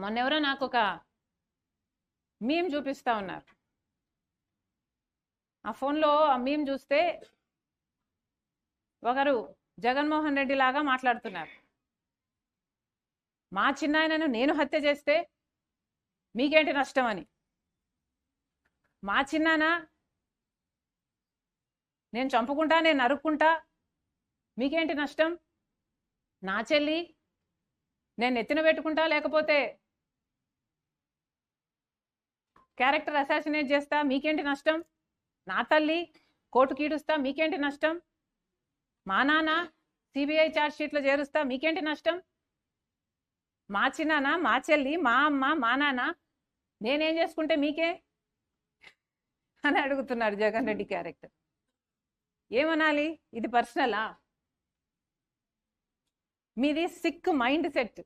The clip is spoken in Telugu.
మొన్నెవరో నాకు ఒక మీమ్ చూపిస్తా ఉన్నారు. ఆ ఫోన్లో ఆ మీమ్ చూస్తే ఒకరు జగన్మోహన్ రెడ్డి లాగా మాట్లాడుతున్నారు. మా చిన్నాయనను నేను హత్య చేస్తే మీకేంటి నష్టం అని. మా చిన్నాన నేను చంపుకుంటా, నేను నరుక్కుంటా, మీకేంటి నష్టం. నా చెల్లి నేను నెత్తిన పెట్టుకుంటా, లేకపోతే క్యారెక్టర్ అసాసినేట్ చేస్తా, మీకేంటి నష్టం. నా తల్లి కోర్టుకి ఈడుస్తా, మీకేంటి నష్టం. మా నాన్న సిబిఐ ఛార్జ్ షీట్లో చేరుస్తా, మీకేంటి నష్టం. మా చిన్నాన్న, మా చెల్లి, మా అమ్మ, మా నాన్న నేనేం చేసుకుంటే మీకే అని అడుగుతున్నారు జగన్ రెడ్డి క్యారెక్టర్. ఏమనాలి? ఇది పర్సనలా? మీది సిక్ మైండ్ సెట్.